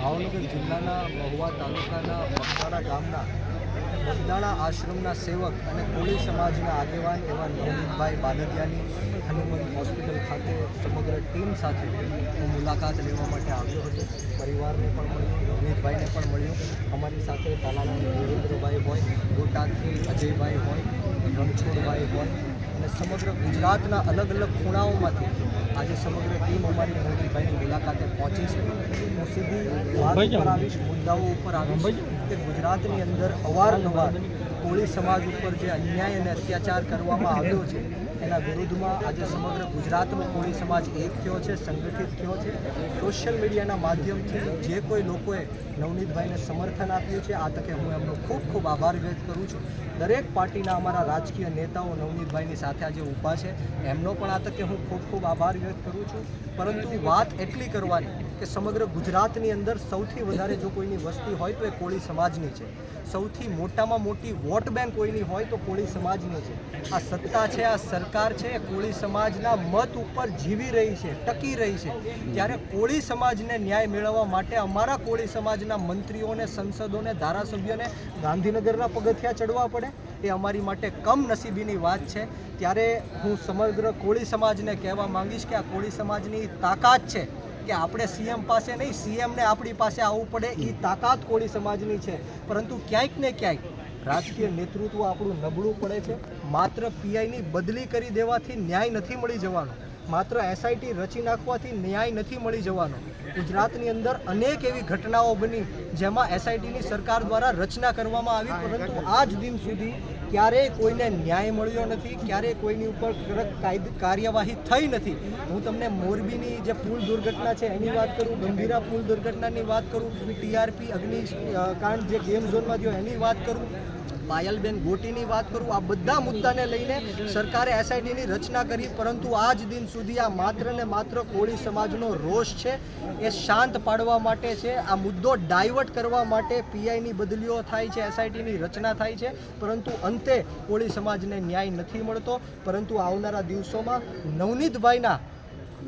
ભાવનગર જિલ્લાના મહુવા તાલુકાના બગદાણા ગામના બગદાણા આશ્રમના સેવક અને કોળી સમાજના આગેવાન એવા નવનીતભાઈ બાલદિયાની હનુમંત હોસ્પિટલ ખાતે સમગ્ર ટીમ સાથે હું મુલાકાત લેવા માટે આવ્યો હતો. પરિવારને પણ મળ્યો, નવનીતભાઈને પણ મળ્યો. અમારી સાથે તાલાલાના દેવેન્દ્રભાઈ હોય, બોટાદથી અજયભાઈ હોય, રણછોડભાઈ હોય અને સમગ્ર ગુજરાતના અલગ અલગ ખૂણાઓમાંથી આજે સમગ્ર ટીમ અમારી નવનીતભાઈની મુલાકાતે પહોંચી છે. હું સીધી વાત ઉપર આવીશ, મુદ્દાઓ ઉપર આવીશ કે ગુજરાતની અંદર અવારનવાર કોળી સમાજ ઉપર જે અન્યાય અને અત્યાચાર કરવામાં આવ્યો છે એના વિરુદ્ધમાં આજે સમગ્ર ગુજરાતનો કોળી સમાજ એક થયો છે, સંગઠિત થયો છે. સોશિયલ મીડિયાના માધ્યમથી જે કોઈ લોકોએ નવનીતભાઈને સમર્થન આપ્યું છે, આ તકે હું એમનો ખૂબ ખૂબ આભાર વ્યક્ત કરું છું. દરેક પાર્ટીના અમારા રાજકીય નેતાઓ નવનીતભાઈની સાથે આજે ઊભા છે, એમનો પણ આ તકે હું ખૂબ ખૂબ આભાર વ્યક્ત કરું છું. પરંતુ વાત એટલી કરવાની કે સમગ્ર ગુજરાતની અંદર સૌથી વધારે જો કોઈની વસ્તી હોય તો એ કોળી સમાજની છે. સૌથી મોટામાં મોટી વોટ બેંક કોઈની હોય તો કોળી સમાજની છે. આ સત્તા છે, આ સરકાર છે, એ કોળી સમાજના મત ઉપર જીવી રહી છે, ટકી રહી છે. ત્યારે કોળી સમાજને ન્યાય મેળવવા માટે અમારા કોળી સમાજના મંત્રીઓને, સંસદોને, ધારાસભ્યોને ગાંધીનગરના પગથિયા ચડવા પડે એ અમારી માટે કમનસીબીની વાત છે. ત્યારે હું સમગ્ર કોળી સમાજને કહેવા માંગીશ કે આ કોળી સમાજની તાકાત છે કે આપણે સીએમ પાસે નહીં, સીએમને આપણી પાસે આવવું પડે, એ તાકાત કોળી સમાજની છે. પરંતુ ક્યાંક ને ક્યાંક રાજકીય નેતૃત્વ આપણું નબળું પડે છે. માત્ર પીઆઈની બદલી કરી દેવાથી ન્યાય નથી મળી જવાનો, માત્ર એસઆઈટી રચી નાખવાથી ન્યાય નથી મળી જવાનો. ગુજરાતની અંદર અનેક એવી ઘટનાઓ બની જેમાં એસઆઈટીની સરકાર દ્વારા રચના કરવામાં આવી, પરંતુ આજ દિન સુધી ક્યારેય કોઈને ન્યાય મળ્યો નથી, ક્યારેય કોઈની ઉપર કાર્યવાહી થઈ નથી. હું તમને મોરબીની જે પુલ દુર્ઘટના છે એની વાત કરું, ગંભીરા પુલ દુર્ઘટનાની વાત કરું, ટીઆરપી અગ્નિકાંડ જે ગેમ ઝોનમાં થયો એની વાત કરું, પાયલબેન ગોટીની વાત કરું. આ બધા મુદ્દાને લઈને સરકારે એસઆઈટીની રચના કરી, પરંતુ આજ દિન સુધી આ માત્ર ને માત્ર કોળી સમાજનો રોષ છે એ શાંત પાડવા માટે છે. આ મુદ્દો ડાયવર્ટ કરવા માટે પીઆઈની બદલીઓ થાય છે, એસઆઈટીની રચના થાય છે, પરંતુ અંતે કોળી સમાજને ન્યાય નથી મળતો. પરંતુ આવનારા દિવસોમાં નવનીતભાઈના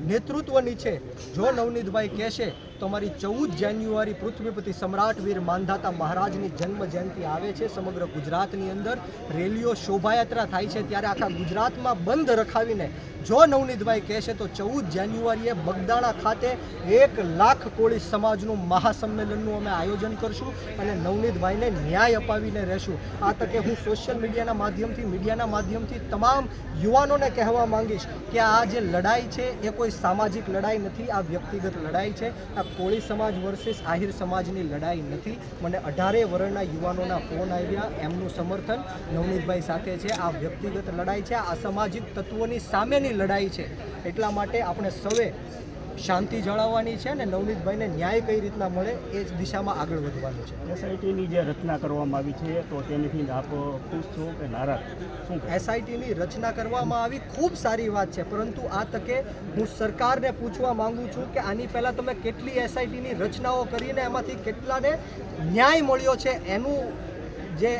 નેતૃત્વ નીચે જો નવનીતભાઈ કહેશે તો અમારી 14 જાન્યુઆરી પૃથ્વીપતિ સમ્રાટ વીર માંધાતા મહારાજની જન્મ જયંતિ આવે છે. સમગ્ર ગુજરાતની અંદર રેલીઓ, શોભાયાત્રા થાય છે. ત્યારે આખા ગુજરાતમાં બંધ રખાવીને જો નવનીતભાઈ કહેશે તો 14 જાન્યુઆરીએ બગદાણા ખાતે 1 લાખ કોળી સમાજનું મહાસંમેલનનું અમે આયોજન કરશું અને નવનીતભાઈને ન્યાય અપાવીને રહેશું. આ તકે હું સોશિયલ મીડિયાના માધ્યમથી તમામ યુવાનોને કહેવા માંગીશ કે આ જે લડાઈ છે એ કોઈ સામાજિક લડાઈ નથી, આ વ્યક્તિગત લડાઈ છે. આ કોળી સમાજ વર્સિસ આહિર સમાજની લડાઈ નથી. મને 18 વર્ષના યુવાનોના ફોન આવ્યા, એમનું સમર્થન નવનીતભાઈ સાથે છે. આ વ્યક્તિગત લડાઈ છે, આ અસામાજિક તત્વોની સામેની લડાઈ છે. એટલા માટે આપણે સૌએ શાંતિ જાળવવાની છે અને નવનીતભાઈને ન્યાય કઈ રીતના મળે એ જ દિશામાં આગળ વધવાનું છે. એસઆઈટીની જે રચના કરવામાં આવી છે તો તેનાથી આપ ખુશ છો કે નારાજ? એસઆઈટીની રચના કરવામાં આવી, ખૂબ સારી વાત છે, પરંતુ આ તકે હું સરકારને પૂછવા માંગુ છું કે આની પહેલાં તમે કેટલી એસઆઈટીની રચનાઓ કરીને એમાંથી કેટલાને ન્યાય મળ્યો છે એનું જે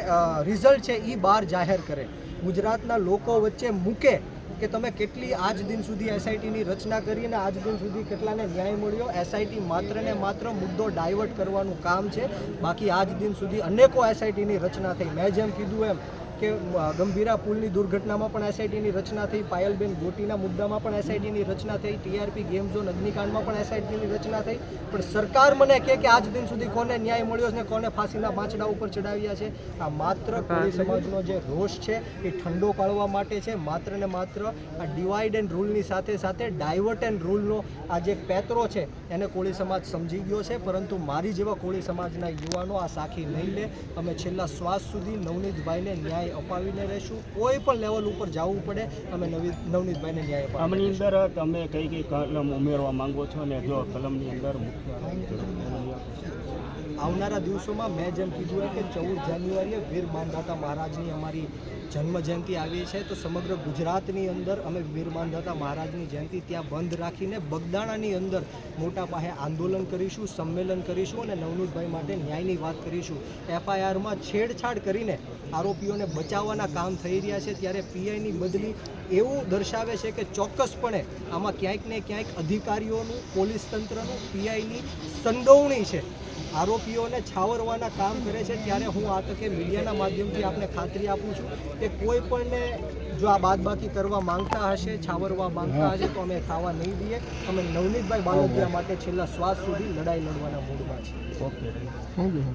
રિઝલ્ટ છે એ બહાર જાહેર કરે, ગુજરાતના લોકો વચ્ચે મૂકે કે તમે કેટલી આજ દિન સુધી એસઆઈટીની રચના કરી અને આજ દિન સુધી કેટલાને ન્યાય મળ્યો. એસઆઈટી માત્ર ને માત્ર મુદ્દો ડાયવર્ટ કરવાનું કામ છે. બાકી આજ દિન સુધી અનેકો એસઆઈટીની રચના થઈ. મેં જેમ કીધું એમ કે ગંભીરા પુલની દુર્ઘટનામાં પણ એસઆઈટીની રચના થઈ, પાયલબેન ગોટીના મુદ્દામાં પણ એસઆઈટીની રચના થઈ, ટીઆરપી ગેમ ઝોન અગ્નિકાંડમાં પણ એસઆઈટીની રચના થઈ. પણ સરકાર મને કહે કે આજ દિન સુધી કોને ન્યાય મળ્યો છે ને કોને ફાંસીના પાંચડા ઉપર ચડાવ્યા છે. આ માત્ર કોળી સમાજનો જે રોષ છે એ ઠંડો પાડવા માટે છે. માત્ર ને માત્ર આ ડિવાઈડ એન્ડ રૂલની સાથે સાથે ડાયવર્ટ એન્ડ રૂલનો આ જે પેતરો છે એને કોળી સમાજ સમજી ગયો છે. પરંતુ મારી જેવા કોળી સમાજના યુવાનો આ સાખી નહીં લે. અમે છેલ્લા શ્વાસ સુધી નવનીતભાઈને ન્યાય અપાવીને રહેશું. કોઈ પણ લેવલ ઉપર જવું પડે અમે નવનીતભાઈને ન્યાય અપાવીએ. આમની અંદર તમે કઈ કલમ ઉમેરવા માંગો છો અને જો કલમની અંદર આવનારા દિવસોમાં મેં જેમ કીધું કે 14 જાન્યુઆરીએ વીર માંધાતા મહારાજની અમારી જન્મ જયંતિ આવી છે, તો સમગ્ર ગુજરાતની અંદર અમે વીર માંધાતા મહારાજની જયંતિ ત્યાં બંધ રાખીને બગદાણાની અંદર મોટા પાયે આંદોલન કરીશું, સંમેલન કરીશું અને નવનીતભાઈ માટે ન્યાયની વાત કરીશું. એફઆઈઆરમાં છેડછાડ કરીને આરોપીઓને બચાવવાના કામ થઈ રહ્યા છે. ત્યારે પીઆઈની બદલી એવું દર્શાવે છે કે ચોક્કસપણે આમાં ક્યાંક ને ક્યાંક અધિકારીઓનું, પોલીસ તંત્રનું, પીઆઈની સંડોવણી છે. આરોપીઓને છાવરવાના કામ કરે છે, ત્યારે હું આ તકે મીડિયાના માધ્યમથી આપને ખાતરી આપું છું કે કોઈ પણને જો આ બાદબાકી કરવા માંગતા હશે, છાવરવા માંગતા હશે, તો અમે ખાવા નહીં દઈએ. અમે નવનીતભાઈ બાલદિયા માટે છેલ્લા શ્વાસ સુધી લડાઈ લડવાના મૂડમાં છીએ. ઓકે. Thank you.